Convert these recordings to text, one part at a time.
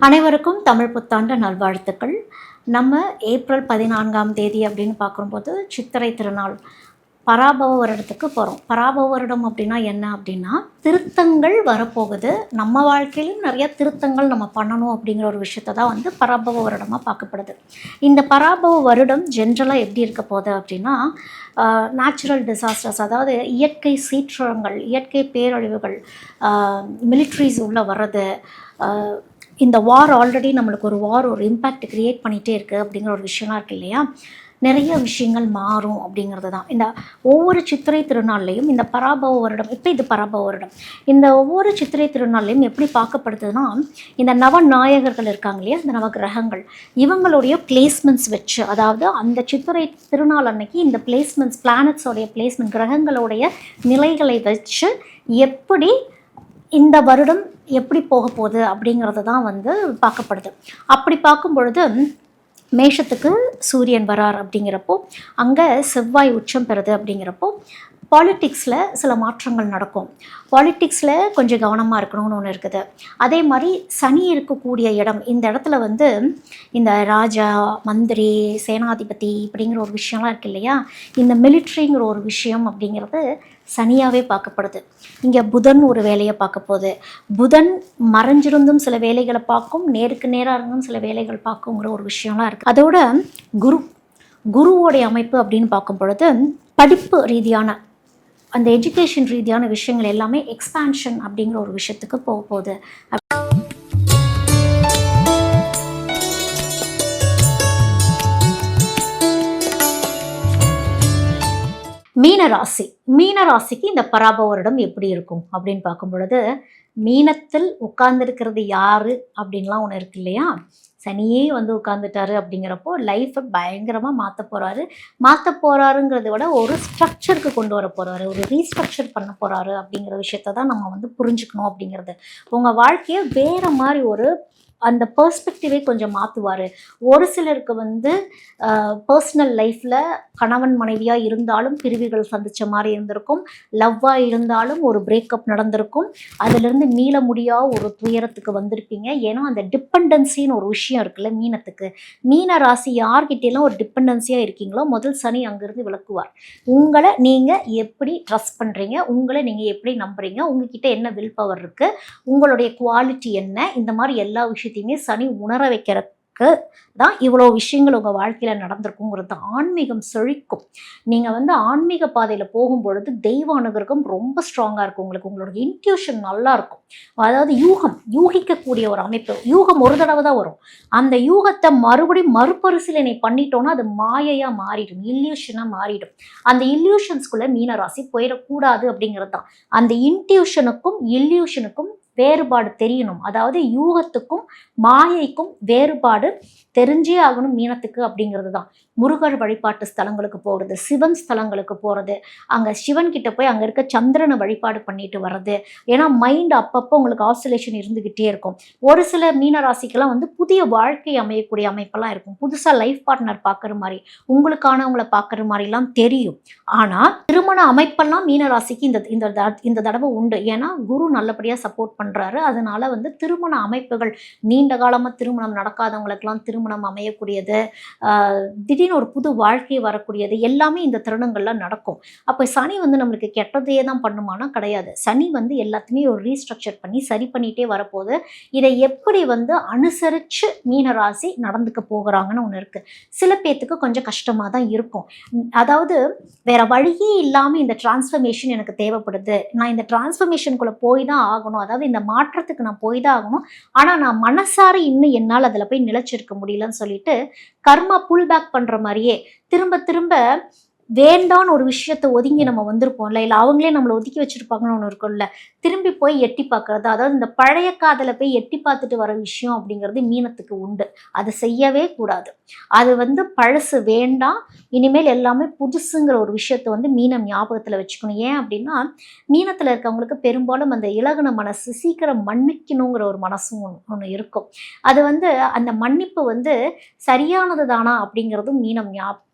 அனைவருக்கும் தமிழ் புத்தாண்டு நல்வாழ்த்துக்கள். நம்ம ஏப்ரல் 14ஆம் தேதி அப்படின்னு பார்க்கும்போது சித்திரை திருநாள் பராபவ வருடத்துக்கு போகிறோம். பராபவ வருடம் அப்படின்னா என்ன அப்படின்னா, திருத்தங்கள் வரப்போகுது. நம்ம வாழ்க்கையிலும் நிறைய திருத்தங்கள் நம்ம பண்ணணும் அப்படிங்கிற ஒரு விஷயத்தை தான் வந்து பராபவ வருடமாக பார்க்கப்படுது. இந்த பராபவ வருடம் ஜென்ரலாக எப்படி இருக்க போகுது அப்படின்னா, நேச்சுரல் டிசாஸ்டர்ஸ், அதாவது இயற்கை சீற்றங்கள், இயற்கை பேரழிவுகள், மிலிட்ரிஸ் உள்ளே வர்றது, இந்த வார் ஆல்ரெடி நம்மளுக்கு ஒரு இம்பேக்ட் க்ரியேட் பண்ணிகிட்டே இருக்குது அப்படிங்கிற ஒரு விஷயம்லாம் இருக்குது இல்லையா. நிறைய விஷயங்கள் மாறும் அப்படிங்கிறது தான். இந்த ஒவ்வொரு சித்திரை திருநாள்லையும் இந்த பராபவ வருடம், இப்போ இது பராபவ வருடம், இந்த ஒவ்வொரு சித்திரை திருநாள்லையும் எப்படி பார்க்கப்படுதுன்னா, இந்த நவநாயகர்கள் இருக்காங்க இல்லையா, இந்த நவகிரகங்கள், இவங்களுடைய பிளேஸ்மெண்ட்ஸ் வச்சு, அதாவது அந்த சித்திரை திருநாள் அன்னைக்கு இந்த பிளேஸ்மெண்ட்ஸ், பிளானட்ஸோடைய பிளேஸ்மெண்ட், கிரகங்களுடைய நிலைகளை வச்சு எப்படி இந்த வருடம் எப்படி போக போகுது அப்படிங்கிறது தான் வந்து பார்க்கப்படுது. அப்படி பார்க்கும் பொழுது மேஷத்துக்கு சூரியன் வரார் அப்படிங்கிறப்போ, அங்கே செவ்வாய் உச்சம் பெறுது அப்படிங்கிறப்போ, பாலிட்டிக்ஸில் சில மாற்றங்கள் நடக்கும். பாலிட்டிக்ஸில் கொஞ்சம் கவனமாக இருக்கணும்னு ஒன்று இருக்குது. அதே மாதிரி சனி இருக்கக்கூடிய இடம், இந்த இடத்துல வந்து இந்த ராஜா, மந்திரி, சேனாதிபதி இப்படிங்கிற ஒரு விஷயம்லாம் இருக்குது இல்லையா, இந்த மிலிட்ரிங்கிற ஒரு விஷயம் அப்படிங்கிறது சனியாகவே பார்க்கப்படுது. இங்கே புதன் ஒரு வேலையை பார்க்க போகுது. புதன் மறைஞ்சிருந்தும் சில வேலைகளை பார்க்கும், நேருக்கு நேராக இருந்தும் சில வேலைகள் பார்க்குங்கிற ஒரு விஷயம்லாம் இருக்குது. அதோட குருவோடைய அமைப்பு அப்படின்னு பார்க்கும் பொழுது, படிப்பு ரீதியான அந்த எஜுகேஷன் ரீதியான விஷயங்கள் எல்லாமே எக்ஸ்பான்ஷன் அப்படிங்கிற ஒரு விஷயத்துக்கு போக போகுது. மீனராசிக்கு இந்த பராபவ வருடம் எப்படி இருக்கும் அப்படின்னு பார்க்கும் பொழுது, மீனத்தில் உட்கார்ந்துருக்கிறது யாரு அப்படின்லாம் ஒன்று இருக்கு இல்லையா. சனியே வந்து உட்காந்துட்டாரு அப்படிங்கிறப்போ லைஃப்பை பயங்கரமாக மாற்ற போகிறாருங்கிறத விட ஒரு ஸ்ட்ரக்சருக்கு கொண்டு வர போகிறாரு, ஒரு ரீஸ்ட்ரக்சர் பண்ண போகிறாரு அப்படிங்கிற விஷயத்த தான் நம்ம வந்து புரிஞ்சுக்கணும். அப்படிங்கிறது உங்கள் வாழ்க்கையை வேறு மாதிரி ஒரு அந்த பெர்ஸ்பெக்டிவே கொஞ்சம் மாற்றுவார். ஒரு சிலருக்கு வந்து பர்சனல் லைஃப்பில் கணவன் மனைவியாக இருந்தாலும் பிரிவுகள் சந்தித்த மாதிரி இருந்திருக்கும், லவ்வாக இருந்தாலும் ஒரு பிரேக்கப் நடந்திருக்கும், அதிலிருந்து மீள முடியாத ஒரு துயரத்துக்கு வந்திருப்பீங்க. ஏன்னா அந்த டிபெண்டன்சின்னு ஒரு விஷயம் இருக்குல்ல மீனத்துக்கு. மீன ராசி யார்கிட்டெல்லாம் ஒரு டிபெண்டன்சியாக இருக்கீங்களோ முதல் சனி அங்கேருந்து விளக்குவார். உங்களை நீங்கள் எப்படி ட்ரஸ்ட் பண்ணுறீங்க, உங்களை நீங்கள் எப்படி நம்புறீங்க, உங்ககிட்ட என்ன வில் பவர் இருக்குது, உங்களுடைய குவாலிட்டி என்ன, இந்த மாதிரி எல்லா விஷயத்தையுமே சனி உணர வைக்கிறதுக்கு தான் இவ்வளோ விஷயங்கள் உங்கள் வாழ்க்கையில் நடந்திருக்குங்கிறது. ஆன்மீகம் செழிக்கும். நீங்கள் வந்து ஆன்மீக பாதையில் போகும்பொழுது தெய்வ அனுகிரகம் ரொம்ப ஸ்ட்ராங்காக இருக்கும். உங்களுக்கு உங்களோட இன்ட்யூஷன் நல்லா இருக்கும். அதாவது யூகிக்கக்கூடிய ஒரு அமைப்பு. யூகம் ஒரு தடவை தான் வரும். அந்த யூகத்தை மறுபடியும் மறுபரிசீலனை பண்ணிட்டோன்னா அது மாயையாக மாறிடும், இல்யூஷனாக மாறிடும். அந்த இல்யூஷன்ஸ்குள்ளே மீனராசி போயிடக்கூடாது அப்படிங்கிறது தான். அந்த இன்ட்யூஷனுக்கும் இல்யூஷனுக்கும் வேறுபாடு தெரியணும். அதாவது யூகத்துக்கும் மாயைக்கும் வேறுபாடு தெரிஞ்சே ஆகணும் மீனத்துக்கு அப்படிங்கிறது தான். முருகர் வழிபாட்டு ஸ்தலங்களுக்கு போகிறது, சிவன் ஸ்தலங்களுக்கு போகிறது, அங்கே சிவன் கிட்ட போய் அங்கே இருக்க சந்திரனை வழிபாடு பண்ணிட்டு வர்றது. ஏன்னா மைண்ட் அப்பப்போ உங்களுக்கு ஆசிலேஷன் இருந்துக்கிட்டே இருக்கும். ஒரு சில மீனராசிக்கெல்லாம் வந்து புதிய வாழ்க்கை அமையக்கூடிய அமைப்பெல்லாம் இருக்கும். புதுசாக லைஃப் பார்ட்னர் பார்க்குற மாதிரி, உங்களுக்கானவங்களை பார்க்குற மாதிரிலாம் தெரியும். ஆனால் திருமண அமைப்பெல்லாம் மீனராசிக்கு இந்த தடவை உண்டு. ஏன்னா குரு நல்லபடியாக சப்போர்ட் பண்ணுறாரு. அதனால வந்து திருமண அமைப்புகள், நீண்ட காலமாக திருமணம் நடக்காதவங்களுக்கெல்லாம் திருமணம் அமையக்கூடியது, திடீர்னு ஒரு புது வாழ்க்கை வரக்கூடியது எல்லாமே இந்த தருணங்கள்லாம் நடக்கும். அப்போ சனி வந்து நம்மளுக்கு கெட்டதையே தான் பண்ணுமானா கிடையாது. சனி வந்து எல்லாத்தையுமே ஒரு ரீஸ்ட்ரக்சர் பண்ணி சரி பண்ணிகிட்டே வரப்போகுது. இதை எப்படி வந்து அனுசரித்து மீனராசி நடந்துக்க போகிறாங்கன்னு ஒன்று இருக்குது. சில பேர்த்துக்கு கொஞ்சம் கஷ்டமாக தான் இருக்கும். அதாவது வேற வழியே இல்லாமல் இந்த டிரான்ஸ்ஃபர்மேஷன் எனக்கு தேவைப்படுது, நான் இந்த டிரான்ஸ்ஃபர்மேஷனுக்குள்ளே போய் தான் ஆகணும், அதாவது இந்த மாற்றத்துக்கு நான் போய் தான் ஆகணும், ஆனால் நான் மனசார இன்னும் என்னால் அதில் போய் நிலைச்சிருக்க முடியலன்னு சொல்லிட்டு கர்மா புல் பேக் பண்ணுற மாதிரியே திரும்ப திரும்ப வேண்டான்னு ஒரு விஷயத்தை ஒதுங்கி நம்ம வந்திருப்போம்ல, இல்லை அவங்களே நம்மளை ஒதுக்கி வச்சுருப்பாங்கன்னு ஒன்று இருக்கும்ல, திரும்பி போய் எட்டி பார்க்குறது. அதாவது இந்த பழைய காதலை போய் எட்டி பார்த்துட்டு வர விஷயம் அப்படிங்கிறது மீனத்துக்கு உண்டு. அது செய்யவே கூடாது. அது வந்து பழசு வேண்டாம், இனிமேல் எல்லாமே புதுசுங்கிற ஒரு விஷயத்தை வந்து மீனம் ஞாபகத்தில் வச்சுக்கணும். ஏன் அப்படின்னா மீனத்தில் இருக்கவங்களுக்கு பெரும்பாலும் அந்த இலகுன மனசு, சீக்கிரம் மன்னிக்கணுங்கிற ஒரு மனசும் ஒன்று இருக்கும். அது வந்து அந்த மன்னிப்பு வந்து சரியானது தானா அப்படிங்கிறதும் மீனம்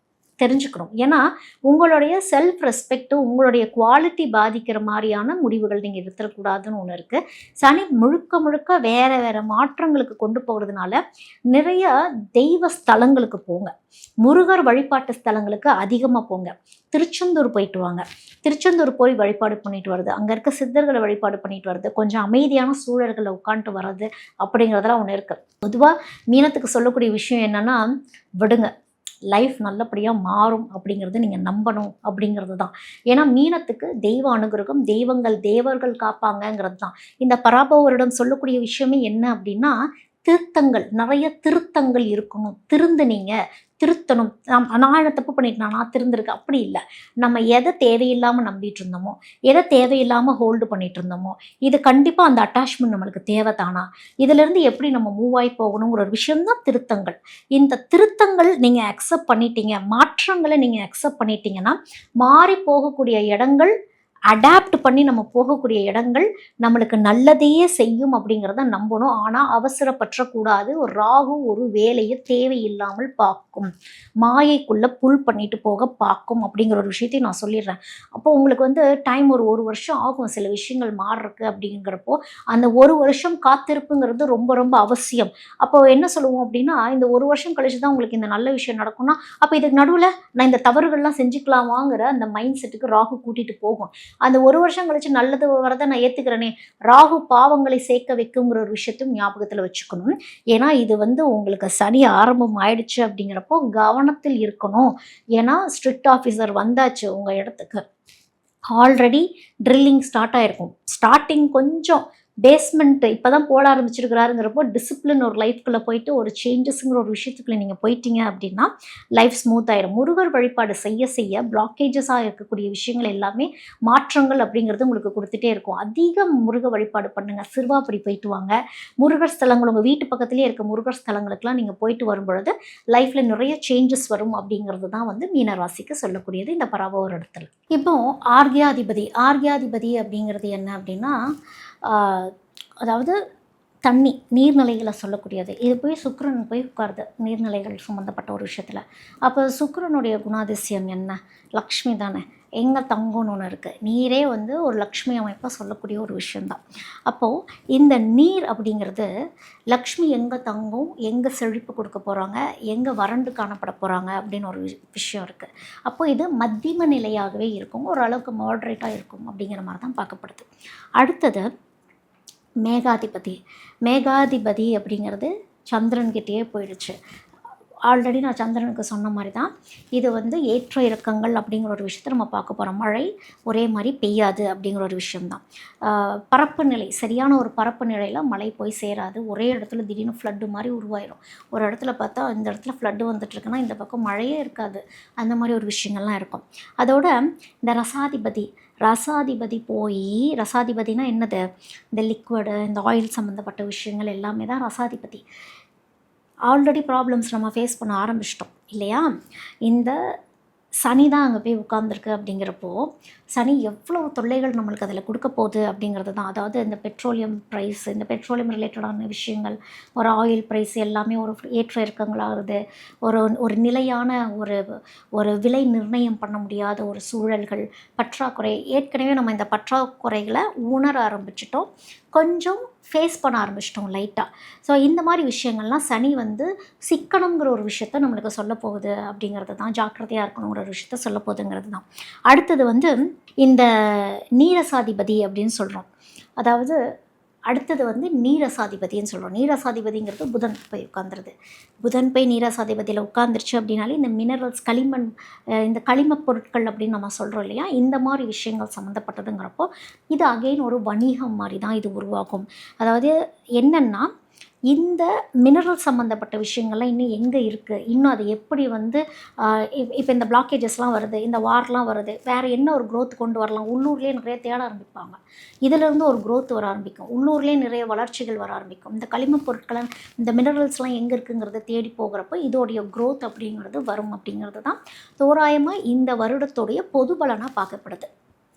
தெரிஞ்சுக்கணும். ஏன்னா உங்களுடைய செல்ஃப் ரெஸ்பெக்ட், உங்களுடைய குவாலிட்டி பாதிக்கிற மாதிரியான முடிவுகள் நீங்கள் எடுத்துடக்கூடாதுன்னு ஒன்று இருக்குது. சனி முழுக்க முழுக்க வேற வேற மாற்றங்களுக்கு கொண்டு போகிறதுனால நிறைய தெய்வ ஸ்தலங்களுக்கு போங்க. முருகர் வழிபாட்டு ஸ்தலங்களுக்கு அதிகமாக போங்க. திருச்செந்தூர் போயிட்டு வாங்க. திருச்செந்தூர் போய் வழிபாடு பண்ணிட்டு வருது, அங்கே இருக்க சித்தர்களை வழிபாடு பண்ணிட்டு வருது, கொஞ்சம் அமைதியான சூழல்களில் உட்காந்துட்டு வர்றது அப்படிங்கிறதெல்லாம் ஒன்று இருக்குது. பொதுவாக மீனத்துக்கு சொல்லக்கூடிய விஷயம் என்னன்னா, விடுங்க, லைஃப் நல்லபடியாக மாறும் அப்படிங்கிறது நீங்கள் நம்பணும் அப்படிங்கிறது தான். ஏன்னா மீனத்துக்கு தெய்வ அனுகிரகம், தெய்வங்கள் தேவர்கள் காப்பாங்கங்கிறது தான். இந்த பராபவரிடம் சொல்லக்கூடிய விஷயமே என்ன அப்படின்னா, திருத்தங்கள், நிறைய திருத்தங்கள் இருக்கணும். திருந்தனீங்க, திருத்தணும். நான் என்ன தப்பு பண்ணிட்டேன், நான் திருந்திருக்கேன் அப்படி இல்லை. நம்ம எதை தேவையில்லாமல் நம்பிட்டு இருந்தோமோ, எதை தேவையில்லாமல் ஹோல்டு பண்ணிட்டு இருந்தோமோ, இது கண்டிப்பாக அந்த அட்டாச்மெண்ட் நம்மளுக்கு தேவை தானா, இதிலிருந்து எப்படி நம்ம மூவ் ஆகி போகணுங்கிற ஒரு விஷயம்தான் திருத்தங்கள். இந்த திருத்தங்கள் நீங்கள் அக்செப்ட் பண்ணிட்டீங்க, மாற்றங்களை நீங்கள் அக்செப்ட் பண்ணிட்டீங்கன்னா, மாறி போகக்கூடிய இடங்கள், அடாப்ட் பண்ணி நம்ம போகக்கூடிய இடங்கள் நம்மளுக்கு நல்லதையே செய்யும் அப்படிங்கிறத நம்பணும். ஆனால் அவசரப்பற்றக்கூடாது. ஒரு ராகு ஒரு வேலையை தேவையில்லாமல் பார்க்கும், மாயைக்குள்ளே புல் பண்ணிட்டு போக பார்க்கும் அப்படிங்கிற ஒரு விஷயத்தையும் நான் சொல்லிடுறேன். அப்போ உங்களுக்கு டைம் ஒரு வருஷம் ஆகும் சில விஷயங்கள் மாறுறதுக்கு. அப்படிங்கிறப்போ அந்த ஒரு வருஷம் காத்திருப்புங்கிறது ரொம்ப ரொம்ப அவசியம். அப்போ என்ன சொல்லுவோம் அப்படின்னா, இந்த ஒரு வருஷம் கழிச்சு தான் உங்களுக்கு இந்த நல்ல விஷயம் நடக்கும்னா, அப்போ இதுக்கு நடுவில் நான் இந்த தவறுகள்லாம் செஞ்சுக்கலாமாங்கிற அந்த மைண்ட் செட்டுக்கு ராகு கூட்டிகிட்டு போகும். அந்த ஒரு வருஷம் கழிச்சு நல்லது வரதை நான் ஏற்றுக்கிறேனே, ராகு பாவங்களை சேர்க்க வைக்குங்கிற ஒரு விஷயத்தையும் ஞாபகத்தில் வச்சுக்கணும். ஏன்னா இது உங்களுக்கு சனி ஆரம்பம் ஆயிடுச்சு அப்படிங்கிறப்போ கவனத்தில் இருக்கணும். ஏன்னா ஸ்ட்ரிக்ட் ஆஃபீஸர் வந்தாச்சு உங்கள் இடத்துக்கு. ஆல்ரெடி ட்ரில்லிங் ஸ்டார்ட் ஆகிருக்கும். ஸ்டார்டிங் கொஞ்சம் பேஸ்மெண்ட் இப்போ தான் போட ஆரம்பிச்சிருக்கிறாருங்கிறப்போ டிசிப்ளின் ஒரு லைஃப்குள்ளே போயிட்டு ஒரு சேஞ்சஸ்ங்கிற ஒரு விஷயத்துக்குள்ளே நீங்கள் போயிட்டீங்க அப்படின்னா லைஃப் ஸ்மூத் ஆயிடும். முருகர் வழிபாடு செய்ய செய்ய பிளாக்கேஜஸாக இருக்கக்கூடிய விஷயங்கள் எல்லாமே மாற்றங்கள் அப்படிங்கிறது உங்களுக்கு கொடுத்துட்டே இருக்கும். அதிக முருக வழிபாடு பண்ணுங்கள். சிறுவாபுரி போயிட்டு வாங்க. முருகர் ஸ்தலங்கள் உங்கள் வீட்டு பக்கத்துலேயே இருக்க முருகர் ஸ்தலங்களுக்குலாம் நீங்கள் போயிட்டு வரும்பொழுது லைஃப்பில் நிறைய சேஞ்சஸ் வரும் அப்படிங்கிறது தான் மீனராசிக்கு சொல்லக்கூடியது இந்த பராபவ இடத்துல. இப்போ ஆர்கியாதிபதி அப்படிங்கிறது என்ன அப்படின்னா, அதாவது தண்ணி, நீர்நிலைகளை சொல்லக்கூடியது. இது போய் சுக்கிரன் போய் உட்காருது நீர்நிலைகள் சம்மந்தப்பட்ட ஒரு விஷயத்தில். அப்போ சுக்கிரனுடைய குணாதிசயம் என்ன? லக்ஷ்மி தானே. எங்கே தங்கம்னு ஒன்று இருக்குது. நீரே ஒரு லக்ஷ்மி அமைப்பாக சொல்லக்கூடிய ஒரு விஷயந்தான். அப்போது இந்த நீர் அப்படிங்கிறது லக்ஷ்மி எங்கே தங்கும், எங்கே செழிப்பு கொடுக்க போகிறாங்க, எங்கே வறண்டு காணப்பட போகிறாங்க அப்படின்னு ஒரு விஷயம் இருக்குது. அப்போது இது மத்தியம நிலையாகவே இருக்கும், ஓரளவுக்கு மாட்ரேட்டாக இருக்கும் அப்படிங்கிற மாதிரி தான் பார்க்கப்படுது. அடுத்தது மேகாதிபதி அப்படிங்கிறது சந்திரன்கிட்டயே போயிடுச்சு. ஆல்ரெடி நான் சந்திரனுக்கு சொன்ன மாதிரி தான் இது ஏற்ற இறக்கங்கள் அப்படிங்கிற ஒரு விஷயத்தை நம்ம பார்க்க போகிறோம். மழை ஒரே மாதிரி பெய்யாது அப்படிங்கிற ஒரு விஷயம்தான். பரப்பு நிலை, சரியான ஒரு பரப்பு நிலையில் மழை போய் சேராது. ஒரே இடத்துல திடீர்னு ஃப்ளட்டு மாதிரி உருவாயிடும். ஒரு இடத்துல பார்த்தா இந்த இடத்துல ஃப்ளட்டு வந்துட்டுருக்குன்னா இந்த பக்கம் மழையே இருக்காது. அந்த மாதிரி ஒரு விஷயங்கள்லாம் இருக்கும். அதோட இந்த ரசாதிபதி போய், ரசாதிபதினா என்னது? இந்த லிக்விடு, இந்த ஆயில் சம்மந்தப்பட்ட விஷயங்கள் எல்லாமே தான் ரசாதிபதி. ஆல்ரெடி ப்ராப்ளம்ஸ் நம்ம ஃபேஸ் பண்ண ஆரம்பிச்சிட்டோம் இல்லையா? இந்த சனி தான் அங்கே போய் உட்கார்ந்துருக்கு. அப்படிங்கிறப்போ சனி எவ்வளோ தொல்லைகள் நம்மளுக்கு அதில் கொடுக்க போகுது அப்படிங்கிறது தான். அதாவது இந்த பெட்ரோலியம் ப்ரைஸ், இந்த பெட்ரோலியம் ரிலேட்டடான விஷயங்கள், ஒரு ஆயில் ப்ரைஸ் எல்லாமே ஒரு ஏற்ற இறக்கங்களாகுது. ஒரு நிலையான ஒரு விலை நிர்ணயம் பண்ண முடியாத ஒரு சூழல்கள், பற்றாக்குறை. ஏற்கனவே நம்ம இந்த பற்றாக்குறைகளை உணர ஆரம்பிச்சிட்டோம், கொஞ்சம் ஃபேஸ் பண்ண ஆரம்பிச்சிட்டோம் லைட்டாக. ஸோ இந்த மாதிரி விஷயங்கள்லாம் சனி சிக்கனங்கிற ஒரு விஷயத்த நம்மளுக்கு சொல்ல போகுது அப்படிங்கிறது தான். ஜாக்கிரதையாக இருக்கணுங்கிற ஒரு விஷயத்த சொல்ல போகுதுங்கிறது தான். அடுத்தது இந்த நீரசாதிபதி அப்படின்னு சொல்கிறோம். அதாவது அடுத்தது நீரசாதிபதின்னு சொல்கிறோம். நீரசாதிபதிங்கிறது புதன் போய் உட்காந்துருது. புதன் போய் நீரசாதிபதியில் உட்காந்துருச்சு அப்படின்னாலே இந்த மினரல்ஸ், களிமண், இந்த களிமப் பொருட்கள் அப்படின்னு நம்ம சொல்கிறோம் இல்லையா, இந்த மாதிரி விஷயங்கள் சம்மந்தப்பட்டதுங்கிறப்போ இது அகெயின் ஒரு வணிகம் மாதிரி தான் இது உருவாகும். அதாவது என்னென்னா, இந்த மினரல் சம்மந்தப்பட்ட விஷயங்கள்லாம் இன்னும் எங்கே இருக்குது, இன்னும் அது எப்படி இப்போ இந்த பிளாக்கேஜஸ்லாம் வருது, இந்த வார்லாம் வருது, வேறு என்ன ஒரு க்ரோத் கொண்டு வரலாம், உள்ளூர்லேயே நிறைய தேட ஆரம்பிப்பாங்க. இதிலேருந்து ஒரு க்ரோத் வர ஆரம்பிக்கும், உள்ளூர்லேயே நிறைய வளர்ச்சிகள் வர ஆரம்பிக்கும். இந்த களிமண் பொருட்களை, இந்த மினரல்ஸ்லாம் எங்கே இருக்குங்கிறத தேடி போகிறப்போ இதோடைய க்ரோத் அப்படிங்கிறது வரும் அப்படிங்கிறது தான் தோராயமாக இந்த வருடத்துடைய பொது பலனாக பார்க்கப்படுது.